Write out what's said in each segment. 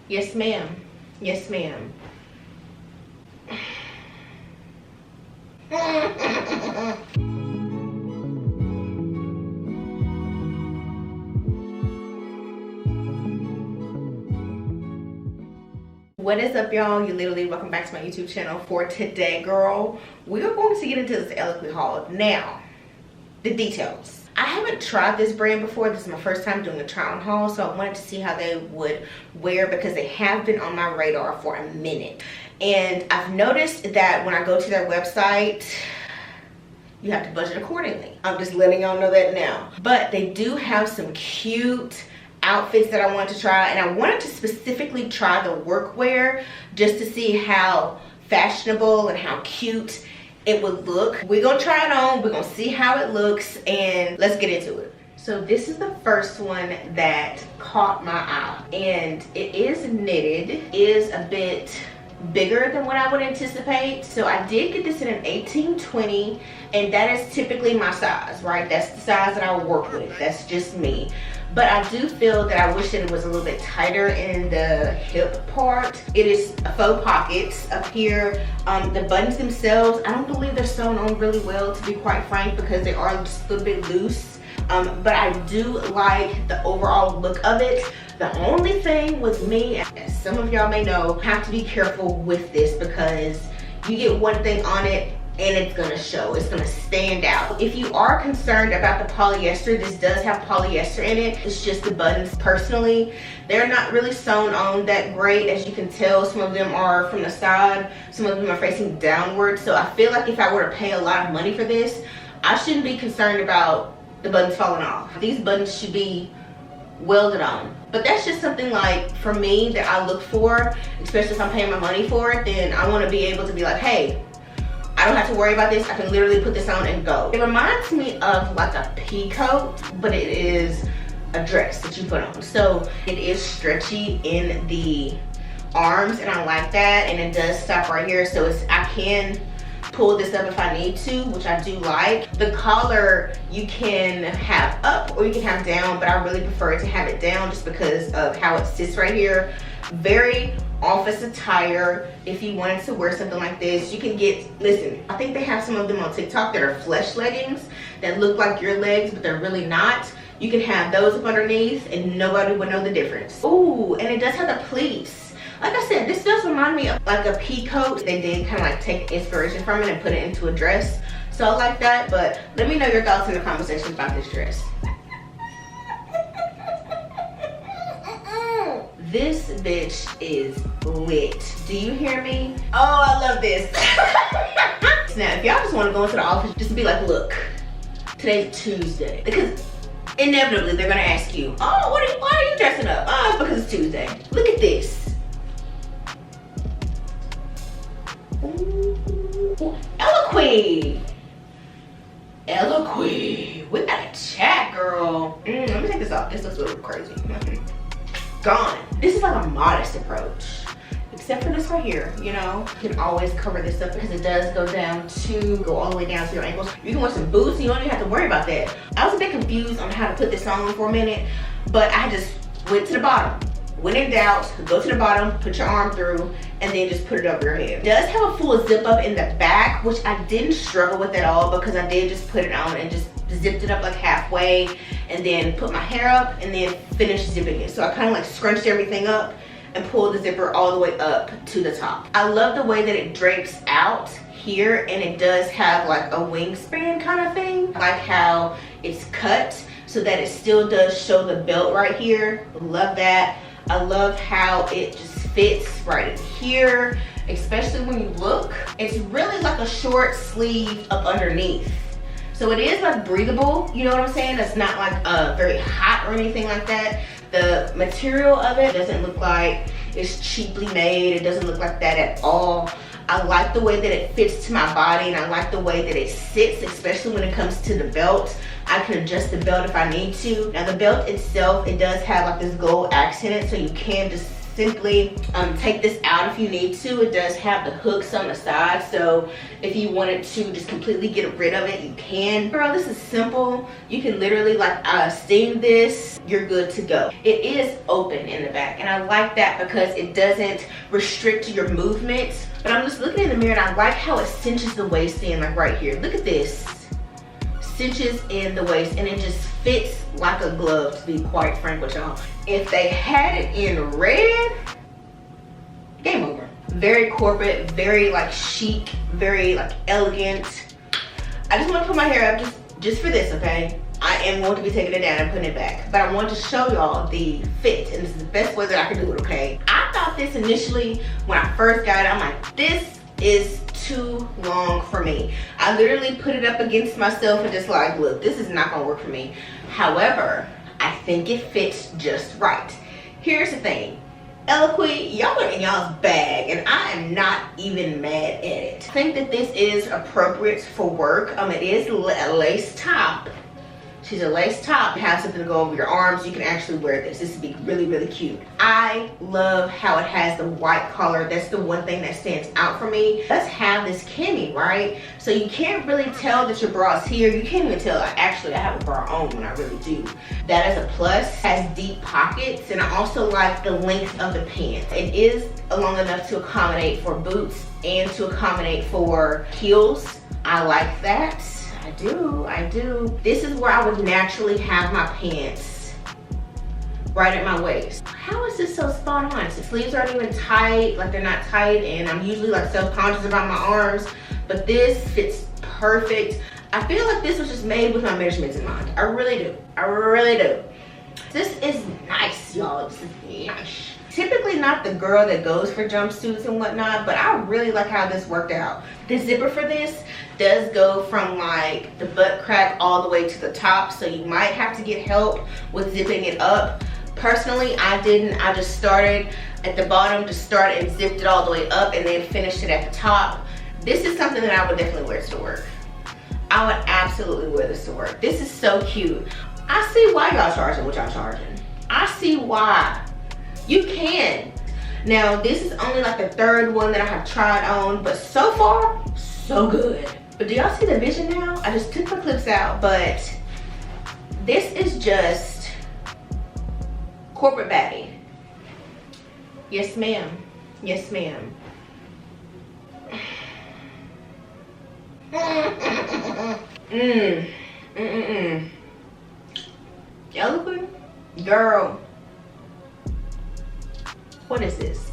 Yes, ma'am. Yes, ma'am. What is up, y'all? You literally welcome back to my YouTube channel. For today, girl, we are going to get into this ELOQUII haul. Now, the details. I haven't tried this brand before. This is my first time doing a try on haul, so I wanted to see how they would wear because they have been on my radar for a minute. And I've noticed that when I go to their website, you have to budget accordingly. I'm just letting y'all know that now. But they do have some cute outfits that I wanted to try, and I wanted to specifically try the workwear just to see how fashionable and how cute it would look. We're gonna try it on, we're gonna see how it looks, and let's get into it. So this is the first one that caught my eye, and it is knitted. It is a bit bigger than what I would anticipate. So I did get this in an 18-20, and that is typically my size, right? That's the size that I would work with. That's just me. But I do feel that I wish that it was a little bit tighter in the hip part. It is faux pockets up here. The buttons themselves, I don't believe they're sewn on really well, to be quite frank, because they are just a little bit loose. But I do like the overall look of it. The only thing with me, as some of y'all may know, have to be careful with this because you get one thing on it and it's gonna show, it's gonna stand out. If you are concerned about the polyester, this does have polyester in it. It's just the buttons. Personally, they're not really sewn on that great. As you can tell, some of them are from the side, some of them are facing downward. So I feel like if I were to pay a lot of money for this, I shouldn't be concerned about the buttons falling off. These buttons should be welded on. But that's just something like, for me, that I look for, especially if I'm paying my money for it. Then I wanna be able to be like, hey, I don't have to worry about this. I can literally put this on and go. It reminds me of like a pea coat, but it is a dress that you put on. So it is stretchy in the arms, and I like that. And it does stop right here, so I can pull this up if I need to, which I do like. The collar you can have up or you can have down, but I really prefer to have it down just because of how it sits right here. Very office attire. If you wanted to wear something like this, you can get, listen, I think they have some of them on TikTok that are flesh leggings that look like your legs, but they're really not. You can have those up underneath and nobody would know the difference. Ooh, and it does have the pleats. Like I said, this does remind me of like a pea coat. They did kind of like take inspiration from it and put it into a dress. So I like that, but let me know your thoughts in the comment section about this dress. This bitch is lit. Do you hear me? Oh, I love this. Now, if y'all just want to go into the office, just be like, look, today's Tuesday. Because inevitably they're gonna ask you, oh, why are you dressing up? Oh, because it's Tuesday. Look at this. Ooh, ELOQUII. ELOQUII. We got a chat, girl. Let me take this off. This looks a little crazy. Gone. This is like a modest approach, except for this right here. You know, you can always cover this up because it does go all the way down to your ankles. You can wear some boots and you don't even have to worry about that. I was a bit confused on how to put this on for a minute, but I just went to the bottom. When in doubt, go to the bottom, put your arm through, and then just put it over your head. It does have a full zip up in the back, which I didn't struggle with at all because I did just put it on and just zipped it up like halfway and then put my hair up and then finished zipping it. So I kind of like scrunched everything up and pulled the zipper all the way up to the top. I love the way that it drapes out here, and it does have like a wingspan kind of thing. I like how it's cut so that it still does show the belt right here. Love that. I love how it just fits right in here, especially when you look. It's really like a short sleeve up underneath. So it is like breathable, you know what I'm saying? It's not like very hot or anything like that. The material of it doesn't look like it's cheaply made. It doesn't look like that at all. I like the way that it fits to my body, and I like the way that it sits, especially when it comes to the belt. I can adjust the belt if I need to. Now the belt itself, it does have like this gold accent in it, so you can just simply take this out if you need to. It does have the hooks on the side, so if you wanted to just completely get rid of it, you can. Girl, this is simple. You can literally like steam this, you're good to go. It is open in the back, and I like that because it doesn't restrict your movements. But I'm just looking in the mirror and I like how it cinches the waist in, like right here. Look at this. Cinches in the waist, and it just fits like a glove, to be quite frank with y'all. If they had it in red, game over. Very corporate, very like chic, very like elegant. I just want to put my hair up just for this, okay? I am going to be taking it down and putting it back, but I want to show y'all the fit, and this is the best way that I can do it, okay? I thought this initially when I first got it, I'm like, this is too long for me. I literally put it up against myself and just like, look, this is not gonna work for me. However, I think it fits just right. Here's the thing. ELOQUII, y'all are in y'all's bag, and I am not even mad at it. I think that this is appropriate for work. It is a lace top. She's a lace top. You have something to go over your arms. You can actually wear this. This would be really, really cute. I love how it has the white collar. That's the one thing that stands out for me. It does have this cami, right? So you can't really tell that your bra is here. You can't even tell. Actually, I have a bra on when I really do. That is a plus. It has deep pockets, and I also like the length of the pants. It is long enough to accommodate for boots and to accommodate for heels. I like that. I do. This is where I would naturally have my pants, right at my waist. How is this so spot on? The sleeves aren't even tight, like they're not tight, and I'm usually like self-conscious about my arms, but this fits perfect. I feel like this was just made with my measurements in mind. I really do. This is nice, y'all. This is nice. Typically not the girl that goes for jumpsuits and whatnot, but I really like how this worked out. The zipper for this does go from like the butt crack all the way to the top, so you might have to get help with zipping it up. Personally, I didn't. I just started at the bottom, just started and zipped it all the way up, and then finished it at the top. This is something that I would definitely wear to work. I would absolutely wear this to work. This is so cute. I see why y'all charging what y'all charging. I see why. You can. Now, this is only like the third one that I have tried on, but so far, so good. But do y'all see the vision now? I just took my clips out, but this is just corporate baddie. Yes, ma'am. Yes, ma'am. ELOQUII? Girl. What is this?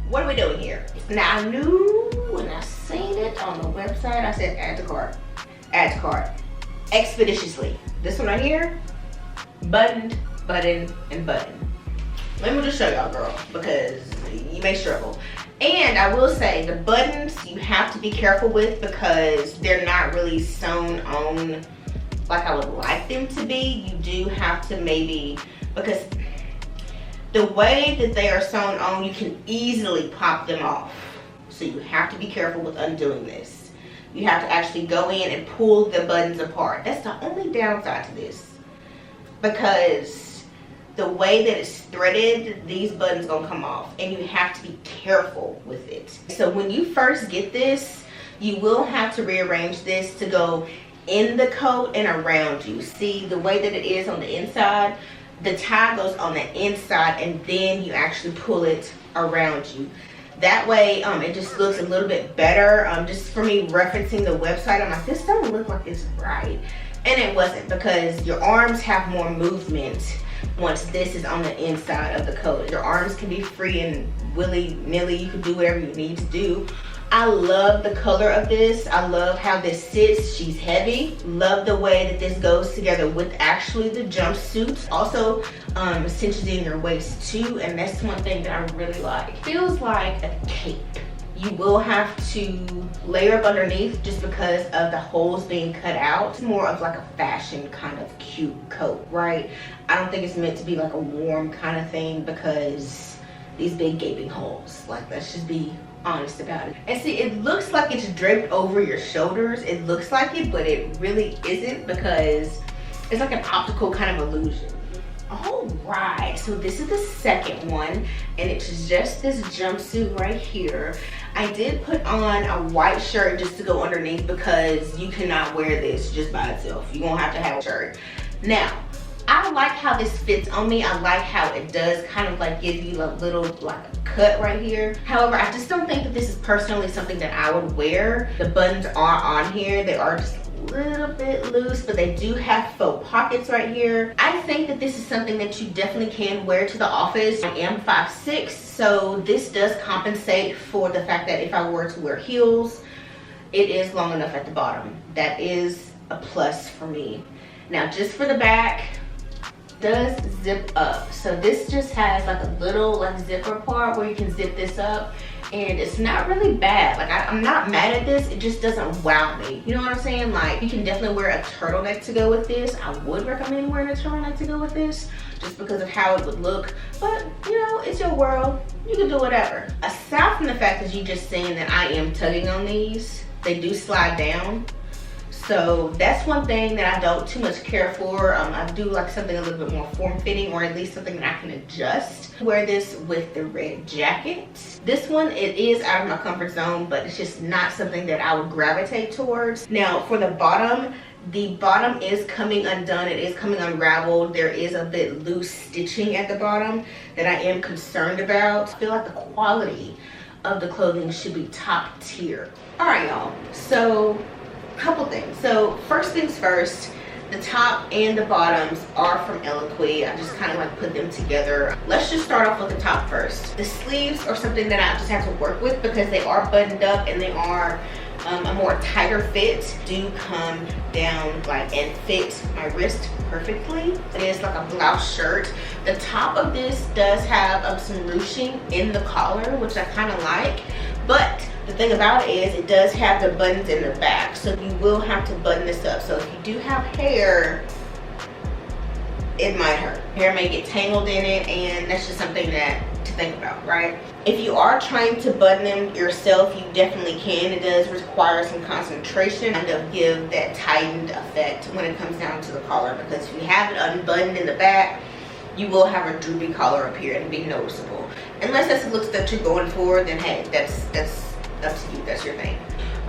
What are we doing here? Now, I knew when I seen it on the website, I said add to cart. Add to cart. Expeditiously. This one right here, buttoned, button, and button. Let me just show y'all, girl, because you may struggle. And I will say, the buttons you have to be careful with because they're not really sewn on like I would like them to be. You do have to maybe, because the way that they are sewn on, you can easily pop them off. So you have to be careful with undoing this. You have to actually go in and pull the buttons apart. That's the only downside to this. Because the way that it's threaded, these buttons gonna come off, and you have to be careful with it. So when you first get this, you will have to rearrange this to go in the coat and around you. See the way that it is on the inside? The tie goes on the inside, and then you actually pull it around you. That way, it just looks a little bit better. Just for me referencing the website, I'm like, this doesn't look like it's right. And it wasn't, because your arms have more movement once this is on the inside of the coat. Your arms can be free and willy-nilly. You can do whatever you need to do. I love the color of this. I love how this sits. She's heavy. Love the way that this goes together with actually the jumpsuit. Also, cinches in your waist too, and that's one thing that I really like. Feels like a cape. You will have to layer up underneath just because of the holes being cut out. It's more of like a fashion kind of cute coat, right? I don't think it's meant to be like a warm kind of thing because these big gaping holes. Like, let's just be honest about it. And see, it looks like it's draped over your shoulders. It looks like it, but it really isn't, because it's like an optical kind of illusion. All right, so this is the second one, and it's just this jumpsuit right here. I did put on a white shirt just to go underneath because you cannot wear this just by itself. You're gonna have to have a shirt. Now, I like how this fits on me. I like how it does kind of like give you a little like a cut right here. However, I just don't think that this is personally something that I would wear. The buttons are on here. They are just little bit loose, but they do have faux pockets right here. I think that this is something that you definitely can wear to the office. I am 5'6", so this does compensate for the fact that if I were to wear heels, it is long enough at the bottom. That is a plus for me. Now, just for the back, does zip up. So this just has like a little like zipper part where you can zip this up, and it's not really bad. Like I'm not mad at this, it just doesn't wow me. You know what I'm saying? Like you can definitely wear a turtleneck to go with this. I would recommend wearing a turtleneck to go with this just because of how it would look, but you know, it's your world, you can do whatever. Aside from the fact that you just saying that I am tugging on these, they do slide down. So that's one thing that I don't too much care for. I do like something a little bit more form-fitting, or at least something that I can adjust. Wear this with the red jacket. This one, it is out of my comfort zone, but it's just not something that I would gravitate towards. Now for the bottom is coming undone. It is coming unraveled. There is a bit loose stitching at the bottom that I am concerned about. I feel like the quality of the clothing should be top tier. All right, y'all. So couple things. So first things first, the top and the bottoms are from ELOQUII. I just kind of like put them together. Let's just start off with the top first. The sleeves are something that I just have to work with because they are buttoned up and they are a more tighter fit. Do come down like and fit my wrist perfectly. It is like a blouse shirt. The top of this does have some ruching in the collar, which I kind of like, but the thing about it is it does have the buttons in the back, so you will have to button this up. So if you do have hair, it might hurt. Hair may get tangled in it, and that's just something that to think about, right? If you are trying to button them yourself, you definitely can. It does require some concentration to give that tightened effect when it comes down to the collar, because if you have it unbuttoned in the back, you will have a droopy collar up here and be noticeable. Unless that's the looks that you're going for, then hey, that's up to you, that's your thing.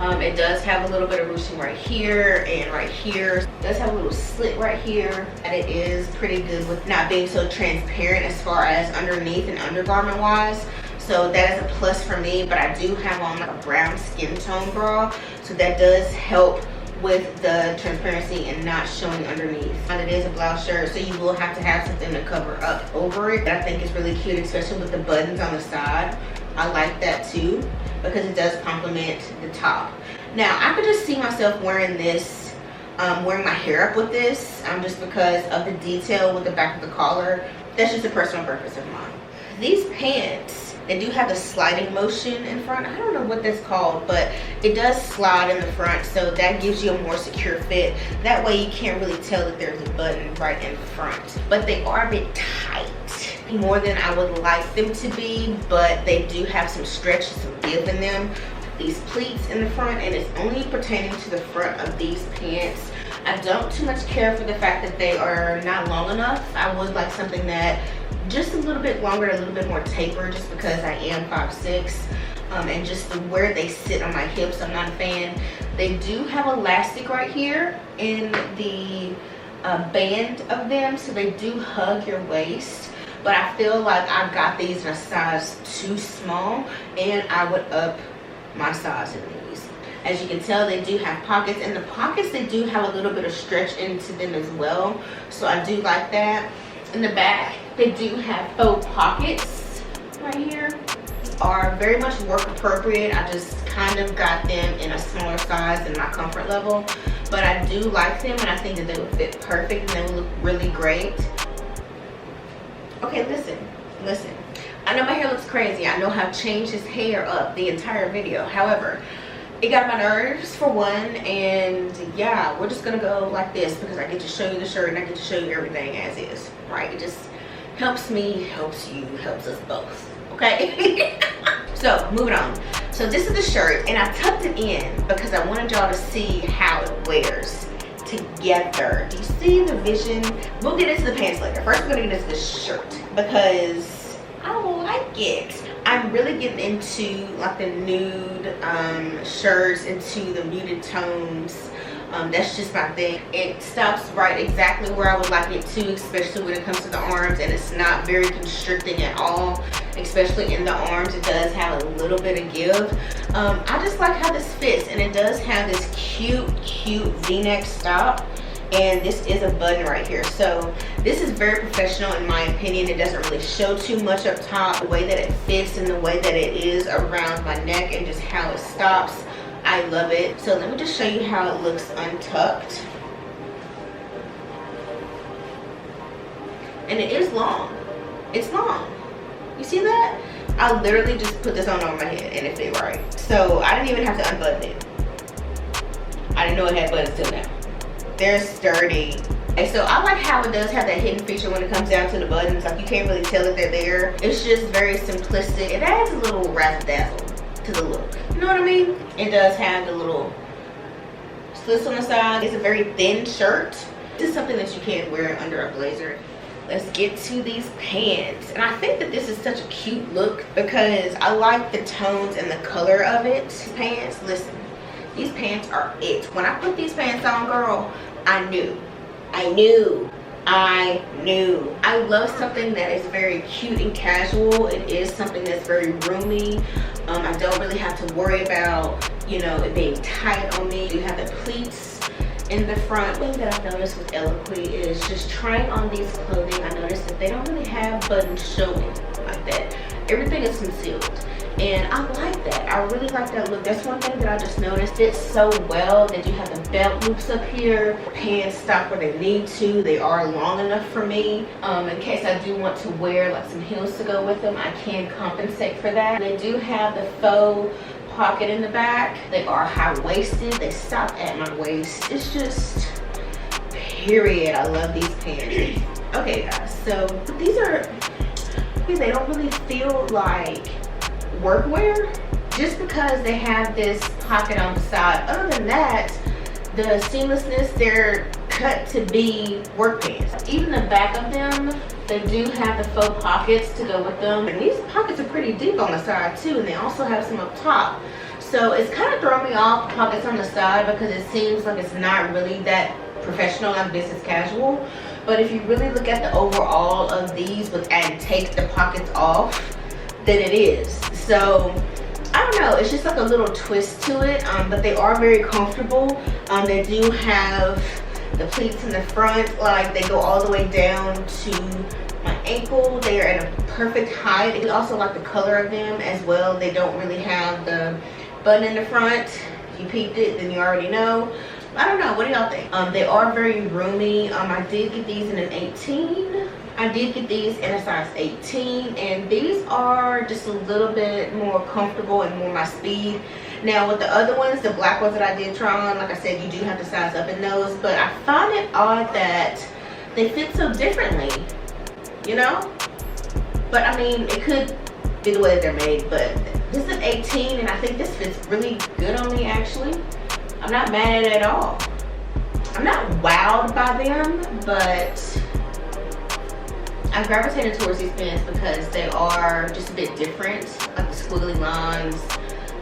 It does have a little bit of ruching right here and right here. It does have a little slit right here, and it is pretty good with not being so transparent as far as underneath and undergarment wise. So that is a plus for me, but I do have on like a brown skin tone bra, so that does help with the transparency and not showing underneath. And it is a blouse shirt, so you will have to have something to cover up over it. I think it's really cute, especially with the buttons on the side. I like that too, because it does complement the top. Now I could just see myself wearing this, wearing my hair up with this, just because of the detail with the back of the collar. That's just a personal preference of mine. These pants, they do have the sliding motion in front. I don't know what that's called, but it does slide in the front, so that gives you a more secure fit. That way you can't really tell that there's a button right in front. But they are a bit tight, more than I would like them to be, but they do have some stretch and some give in them. These pleats in the front, and it's only pertaining to the front of these pants. I don't too much care for the fact that they are not long enough. I would like something that just a little bit longer, a little bit more taper, just because I am 5'6", and just where they sit on my hips, I'm not a fan. They do have elastic right here in the band of them, so they do hug your waist, but I feel like I got these in a size too small, and I would up my size in these. As you can tell, they do have pockets, and the pockets, they do have a little bit of stretch into them as well, so I do like that. In the back, they do have faux pockets right here. Are very much work appropriate. I just kind of got them in a smaller size than my comfort level, but I do like them, and I think that they would fit perfect and they would look really great. Okay, listen. I know my hair looks crazy. I know I've changed this hair up the entire video. However, it got my nerves for one, and yeah, we're just gonna go like this because I get to show you the shirt and I get to show you everything as is, right? It just helps me, helps you, helps us both, okay? So moving on. So this is the shirt, and I tucked it in because I wanted y'all to see how it wears together. Do you see the vision? We'll get into the pants later. First, we're gonna get into this shirt because I like it. I'm really getting into like the nude shirts, into the muted tones. That's just my thing. It stops right exactly where I would like it to, especially when it comes to the arms, and it's not very constricting at all, especially in the arms. It does have a little bit of give. I just like how this fits, and it does have this cute v-neck stop, and this is a button right here. So this is very professional in my opinion. It doesn't really show too much up top. The way that it fits and the way that it is around my neck and just how it stops, I love it. So let me just show you how it looks untucked. And it is long. It's long. You see that? I literally just put this on over my head and it fit right. So I didn't even have to unbutton it. I didn't know it had buttons till now. They're sturdy. And so I like how it does have that hidden feature when it comes down to the buttons. Like you can't really tell that they're there. It's just very simplistic. It adds a little razzle dazzle to the look. You know what I mean? It does have the little slits on the side. It's a very thin shirt. This is something that you can wear under a blazer. Let's get to these pants. And I think that this is such a cute look because I like the tones and the color of it. Pants, listen, these pants are it. When I put these pants on, girl, I knew. I love something that is very cute and casual. It is something that's very roomy. I don't really have to worry about, you know, it being tight on me. You have the pleats in the front. One thing that I've noticed with ELOQUII is just trying on these clothing. I noticed that they don't really have buttons showing like that. Everything is concealed. And I like that. I really like that look. That's one thing that I just noticed. Fits so well that you have the belt loops up here. Pants stop where they need to. They are long enough for me. In case I do want to wear like some heels to go with them, I can compensate for that. They do have the faux pocket in the back. They are high-waisted. They stop at my waist. It's just period. I love these pants. Okay guys, so these are, they don't really feel like workwear just because they have this pocket on the side. Other than that, the seamlessness, they're cut to be work pants. Even the back of them, they do have the faux pockets to go with them, and these pockets are pretty deep on the side too, and they also have some up top. So it's kind of throwing me off, pockets on the side, because it seems like it's not really that professional, like business casual. But if you really look at the overall of these and take the pockets off, then it is. So I don't know, it's just like a little twist to it, but they are very comfortable. They do have the pleats in the front, like they go all the way down to my ankle. They are at a perfect height. I also like the color of them as well. They don't really have the button in the front. If you peeped it, then you already know. I don't know, what do y'all think? They are very roomy. I did get these in an 18. I did get these in a size 18, and these are just a little bit more comfortable and more my speed. Now with the other ones, the black ones that I did try on, like I said, you do have to size up in those, but I find it odd that they fit so differently, you know? But I mean, it could be the way that they're made, but this is an 18, and I think this fits really good on me actually. I'm not mad at it at all. I'm not wowed by them, but I gravitated towards these pants because they are just a bit different, like the squiggly lines,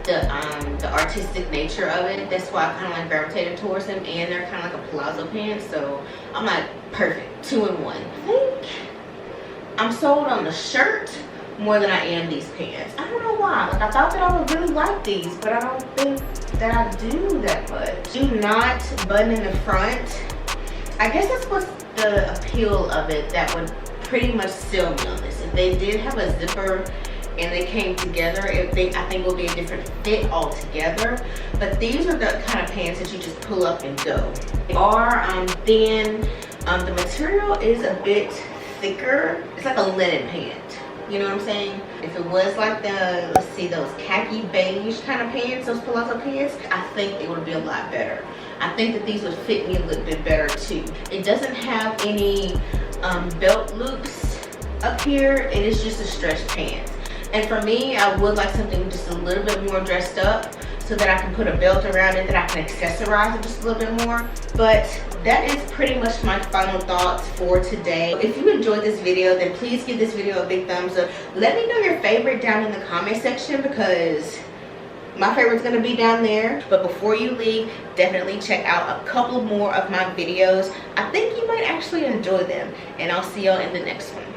the artistic nature of it. That's why I kind of like gravitated towards them, and they're kind of like a palazzo pants, so I'm like perfect, 2 in 1. I think I'm sold on the shirt more than I am these pants. I don't know why. Like I thought that I would really like these, but I don't think that I do that much. Do not button in the front. I guess that's what's the appeal of it that would pretty much sell me on this. If they did have a zipper and they came together, I think it would be a different fit altogether. But these are the kind of pants that you just pull up and go. They are thin. The material is a bit thicker. It's like a linen pant. You know what I'm saying? If it was like the, let's see, those khaki beige kind of pants, those palazzo pants, I think it would be a lot better. I think that these would fit me a little bit better too. It doesn't have any belt loops up here. It is just a stretch pants. And for me, I would like something just a little bit more dressed up. so that I can put a belt around it, that I can accessorize it just a little bit more. But that is pretty much my final thoughts for today. If you enjoyed this video, then please give this video a big thumbs up. Let me know your favorite down in the comment section, because my favorite's gonna be down there. But before you leave, definitely check out a couple more of my videos. I think you might actually enjoy them, and I'll see y'all in the next one.